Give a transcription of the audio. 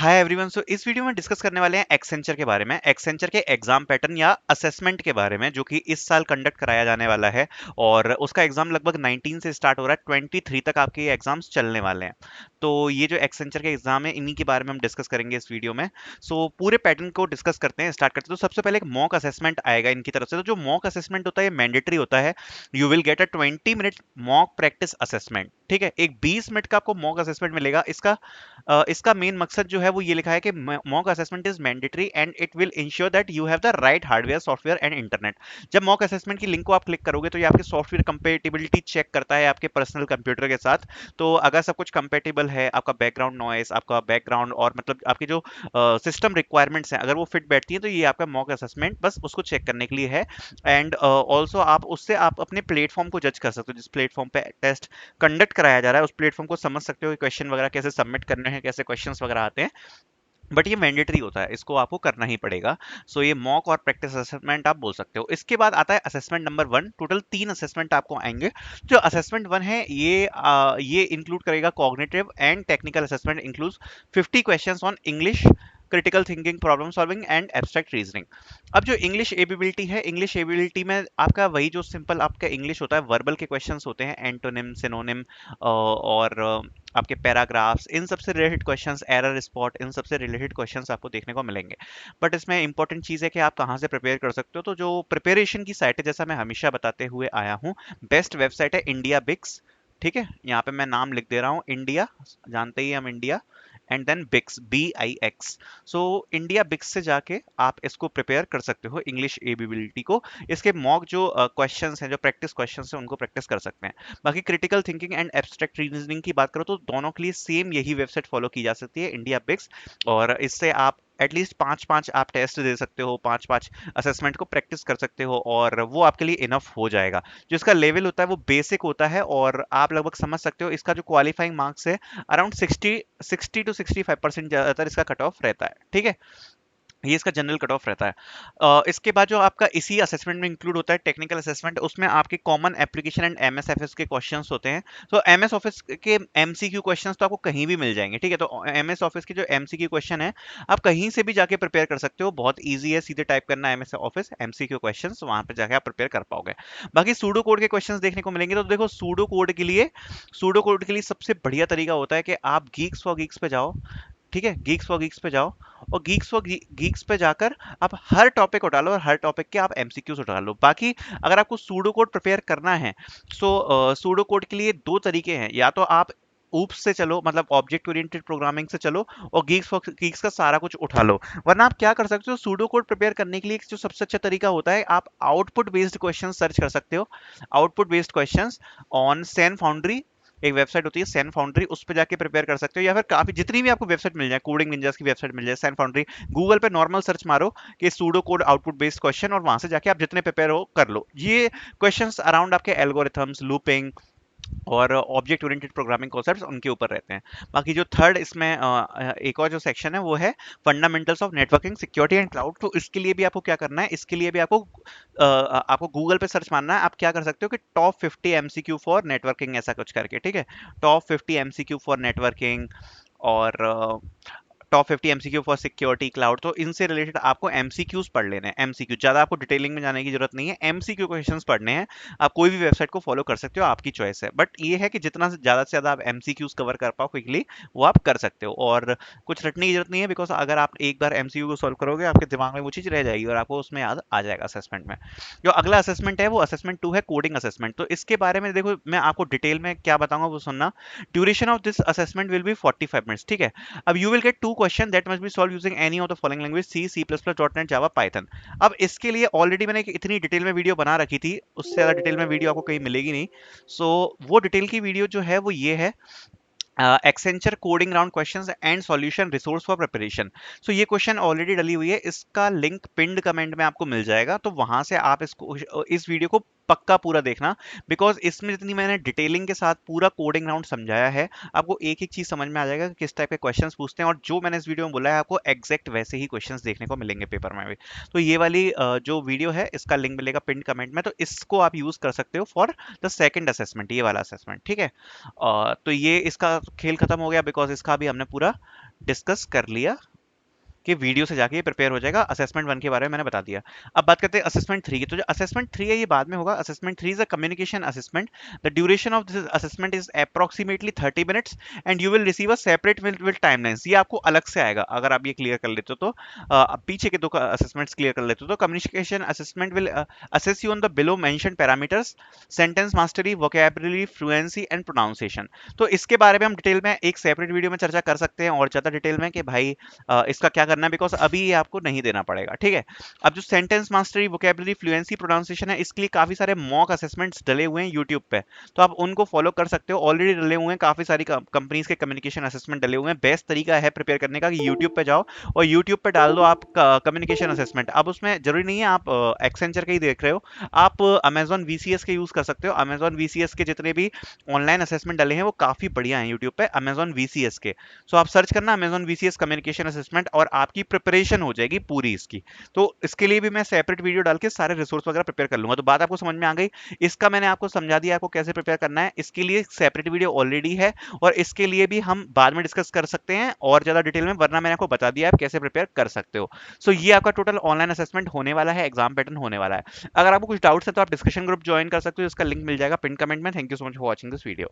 Hi everyone. सो इस video में discuss करने वाले हैं एक्सेंचर के बारे में, एक्सेंचर के एग्जाम पैटर्न या असेसमेंट के बारे में, जो कि इस साल कंडक्ट कराया जाने वाला है। और उसका एग्जाम लगभग 19 से स्टार्ट हो रहा है, 23 तक आपके ये एग्जाम्स चलने वाले हैं। तो ये जो एक्सेंचर के एग्जाम है, इन्हीं के बारे में हम डिस्कस करेंगे इस वीडियो में। सो पूरे पैटर्न को डिस्कस करते हैं, स्टार्ट करते हैं। तो सबसे पहले एक मॉक असेसमेंट आएगा इनकी तरफ से। तो जो मॉक असेसमेंट होता है, ये मैंडेटरी होता है। You will get a 20 minute mock practice assessment. ठीक है, एक 20 मिनट का आपको मॉक असेसमेंट मिलेगा। इसका मेन मकसद जो है वो ये लिखा है कि mock assessment is mandatory and it will ensure that you have the right hardware, software and internet. जब मॉक असेसमेंट की लिंक को आप क्लिक करोगे तो ये आपके सॉफ्टवेयर कंपेटिबिलिटी चेक करता है आपके पर्सनल कंप्यूटर के साथ। तो अगर सब कुछ कंपेटिबल है, आपका बैकग्राउंड नॉइस, आपका बैकग्राउंड और मतलब आपकी जो सिस्टम रिक्वायरमेंट्स हैं, अगर वो फिट बैठती हैं, तो ये आपका मॉक असेसमेंट बस उसको चेक करने के लिए है। एंड ऑल्सो आप उससे आप अपने प्लेटफॉर्म को जज कर सकते हो। जिस प्लेटफॉर्म पे टेस्ट कंडक्ट कराया जा रहा है, उस प्लेटफॉर्म को समझ सकते हो कि क्वेश्चन वगैरह कैसे सबमिट करने हैं, कैसे क्वेश्चंस वगैरह आते हैं। बट ये मैंडेटरी होता है, इसको आपको करना ही पड़ेगा। सो ये मॉक और प्रैक्टिस असेसमेंट आप बोल सकते हो। इसके बाद आता है असेसमेंट नंबर 1। टोटल 3 असेसमेंट आपको आएंगे। जो असेसमेंट 1 है, ये इंक्लूड करेगा cognitive and technical assessment, includes 50 questions on English, critical thinking, problem solving and abstract reasoning. अब जो इंग्लिश एबिलिटी है, इंग्लिश एबिलिटी में आपका वही जो सिंपल आपका इंग्लिश होता है, वर्बल के क्वेश्चंस होते हैं, एंटोनिम, सिनोनिम और आपके पैराग्राफ्स, इन सबसे रिलेटेड क्वेश्चंस, एरर स्पॉट, इन सबसे रिलेटेड क्वेश्चंस आपको देखने को मिलेंगे। बट इसमें इंपॉर्टेंट चीज़ है कि आप कहाँ से प्रिपेयर कर सकते हो। तो जो प्रिपरेशन की साइट है, जैसा मैं हमेशा बताते हुए आया हूँ, बेस्ट वेबसाइट है इंडिया बिक्स। ठीक है, यहाँ पे मैं नाम लिख दे रहा हूँ, इंडिया, जानते ही हम इंडिया, एंड देन बिक्स, BIX। सो इंडिया बिक्स से जाके आप इसको प्रिपेयर कर सकते हो, इंग्लिश एबिलिटी को। इसके मॉक जो क्वेश्चंस हैं, जो प्रैक्टिस क्वेश्चंस हैं, उनको प्रैक्टिस कर सकते हैं। बाकी critical thinking and abstract reasoning की बात करो तो दोनों के लिए सेम यही वेबसाइट फॉलो की जा सकती है, इंडिया बिक्स। और इससे आप एटलीस्ट 5-5 आप टेस्ट दे सकते हो, 5-5 असेसमेंट को प्रैक्टिस कर सकते हो, और वो आपके लिए इनफ हो जाएगा। जो इसका लेवल होता है वो बेसिक होता है, और आप लगभग समझ सकते हो इसका जो क्वालिफाइंग मार्क्स है, अराउंड 60 to 65% ज्यादातर इसका कट ऑफ रहता है। ठीक है, ये इसका जनरल कट ऑफ रहता है। इसके बाद जो आपका इसी असेसमेंट में इंक्लूड होता है टेक्निकल असेसमेंट, उसमें आपके common application and MS office के क्वेश्चंस होते हैं। तो एमएस ऑफिस के एमसीक्यू क्वेश्चंस तो आपको कहीं भी मिल जाएंगे। ठीक है, तो एमएस ऑफिस के जो एमसीक्यू क्वेश्चन है, आप कहीं से भी जाके प्रिपेयर कर सकते हो। बहुत ईजी है, सीधे टाइप करना है एमएस ऑफिस एमसीक्यू क्वेश्चंस, वहां पे जाके आप प्रिपेयर कर पाओगे। बाकी सूडो कोड के क्वेश्चंस देखने को मिलेंगे। तो देखो, सूडो कोड के लिए सबसे बढ़िया तरीका होता है कि आप गीक्स फॉर गीक्स पे जाओ। ठीक है, गीक्स फॉर गीक्स पे जाओ, और गीक्स पे जाकर आप हर टॉपिक उठा लो, और हर टॉपिक के आप एमसीक्यूज उठा लो। बाकी अगर आपको सूडो कोड प्रिपेयर करना है, सो सूडो कोड के लिए दो तरीके हैं। या तो आप ऊप्स से चलो, मतलब ऑब्जेक्ट ओरिएंटेड प्रोग्रामिंग से चलो, और गीक्स का सारा कुछ उठा लो। वरना आप क्या कर सकते हो, सूडो कोड प्रिपेयर करने के लिए जो सबसे अच्छा तरीका होता है, आप आउटपुट बेस्ड क्वेश्चन सर्च कर सकते हो। Output based questions on Sen foundry, एक वेबसाइट होती है सेन फाउंड्री, उस पे जाके प्रिपेयर कर सकते हो। या फिर काफी जितनी भी आपको वेबसाइट मिल जाए, कोडिंग निंजास की वेबसाइट मिल जाए, सेन फाउंड्री, गूगल पे नॉर्मल सर्च मारो कि pseudo code output based question, और वहां से जाके आप जितने प्रिपेयर हो कर लो। ये क्वेश्चंस अराउंड आपके एल्गोरिथम्स, लूपिंग और ऑब्जेक्ट ओरिएंटेड प्रोग्रामिंग कॉन्सेप्ट्स, उनके ऊपर रहते हैं। बाकी जो थर्ड इसमें एक और जो सेक्शन है, वो है fundamentals of networking, security and cloud. तो इसके लिए भी आपको क्या करना है, इसके लिए भी आपको गूगल पे सर्च मारना है। आप क्या कर सकते हो कि टॉप 50 एमसीक्यू फॉर नेटवर्किंग, ऐसा कुछ करके। ठीक है, टॉप 50 एमसीक्यू फॉर नेटवर्किंग, और top 50 MCQ for security cloud. तो इनसे रिलेटेड आपको एमसीक्यूज पढ़ लेने हैं। एमसीक्यू ज्यादा आपको डिटेलिंग में जाने की जरूरत नहीं है, एमसीक्यू क्वेश्चंस पढ़ने हैं। आप कोई भी वेबसाइट को फॉलो कर सकते हो, आपकी चॉइस है। बट ये है कि जितना से ज्यादा आप एमसीक्यूज कवर कर पाओ क्विकली, वो आप कर सकते हो। और कुछ रटने की जरूरत नहीं है, बिकॉज अगर आप एक बार एमसीक्यू को सॉल्व करोगे, आपके दिमाग में वो चीज रह जाएगी और आपको उसमें याद आ जाएगा असेसमेंट में। जो अगला असेसमेंट है, वो असेसमेंट 2 है, कोडिंग असेसमेंट। तो इसके बारे में देखो, मैं आपको डिटेल में क्या बताऊंगा वो सुनना। Duration of this assessment will be 45 minutes. ठीक है, अब you will get 2 question that must be solve using any of the following language, C, C plus plus, dot net, Java, Python. अब इसके लिए ऑलरेडी मैंने इतनी डिटेल में video बना रखी थी, उससे ज्यादा डिटेल में वीडियो आपको कहीं मिलेगी नहीं। सो वो डिटेल की वीडियो जो है वो ये है, Accenture coding round questions and solution resource for preparation. So ये क्वेश्चन ऑलरेडी डली हुई है, इसका लिंक पिंड कमेंट में आपको मिल जाएगा। तो वहां से आप इस वीडियो को पक्का पूरा देखना, बिकॉज इसमें जितनी मैंने डिटेलिंग के साथ पूरा कोडिंग राउंड समझाया है, आपको एक एक चीज समझ में आ जाएगा कि किस टाइप के क्वेश्चंस पूछते हैं। और जो मैंने इस वीडियो में बोला है, आपको एग्जैक्ट वैसे ही क्वेश्चंस देखने को मिलेंगे पेपर में भी। तो ये वाली जो वीडियो है, इसका लिंक मिलेगा पिंड कमेंट में, तो इसको आप यूज कर सकते हो फॉर द सेकंड असेसमेंट, ये वाला असेसमेंट। ठीक है, तो ये इसका खेल खत्म हो गया, बिकॉज इसका भी हमने पूरा डिस्कस कर लिया कि वीडियो से जाके ये प्रिपेयर हो जाएगा। असेसमेंट 1 के बारे में मैंने बता दिया। अब बात करते हैं असेसमेंट 3 की। तो जो असेसमेंट 3 है ये बाद में होगा। Assessment 3 is a communication assessment. The duration of this assessment is approximately 30 minutes and you will receive a separate with timelines. ये आपको अलग से आएगा अगर आप ये क्लियर कर लेते हो तो। अब पीछे के दो असेसमेंट्स क्लियर कर लेते हो तो communication assessment will assess you on the below mentioned parameters: sentence mastery, vocabulary, fluency and pronunciation। तो इसके बारे में हम डिटेल में एक सेपरेट वीडियो में चर्चा कर सकते हैं और ज्यादा डिटेल में कि भाई इसका क्या करना है, बिकॉज अभी ये आपको नहीं देना पड़ेगा, ठीक है। अब जो sentence mastery, vocabulary, fluency, pronunciation है, इसके लिए काफी सारे मॉक असेसमेंट्स डले हुए हैं यूट्यूब पे, तो आप उनको फॉलो कर सकते हो। ऑलरेडी डले हुए हैं, काफी सारी कंपनीज के कम्युनिकेशन असेसमेंट डले हुए हैं। बेस्ट तरीका है प्रिपेयर करने का कि यूट्यूब पे जाओ और यूट्यूब पे डाल दो आप कम्युनिकेशन असेसमेंट। अब उसमें जरूरी नहीं है आप एक्सेंचर का ही देख रहे हो, आप अमेजॉन वीसीएस के यूज कर सकते हो। अमेजॉन वीसीएस के जितने भी ऑनलाइन असेसमेंट डले हैं वो काफी बढ़िया हैं यूट्यूब पे, अमेजॉन वीसीएस के। सो आप सर्च करना अमेजॉन वीसीएस कम्युनिकेशन असेसमेंट और आपकी प्रिपरेशन हो जाएगी पूरी इसकी। तो इसके लिए भी मैं सेपरेट वीडियो डाल के सारे रिसोर्स वगैरह प्रिपेयर कर लूंगा। तो बात आपको समझ में आ गई। इसका मैंने आपको समझा दिया आपको कैसे प्रिपेयर करना है। इसके लिए सेपरेट वीडियो ऑलरेडी है और इसके लिए भी हम बाद में डिस्कस कर सकते हैं और ज्यादा डिटेल में, वरना मैंने आपको बता दिया आप कैसे प्रिपेयर कर सकते हो। सो ये आपका टोटल ऑनलाइन असेसमेंट होने वाला है, एग्जाम पैटर्न होने वाला है। अगर आपको कुछ डाउट्स है तो आप डिस्कशन ग्रुप ज्वाइन कर सकते हो, इसका लिंक मिल जाएगा पिन कमेंट में। Thank you so much for watching this video.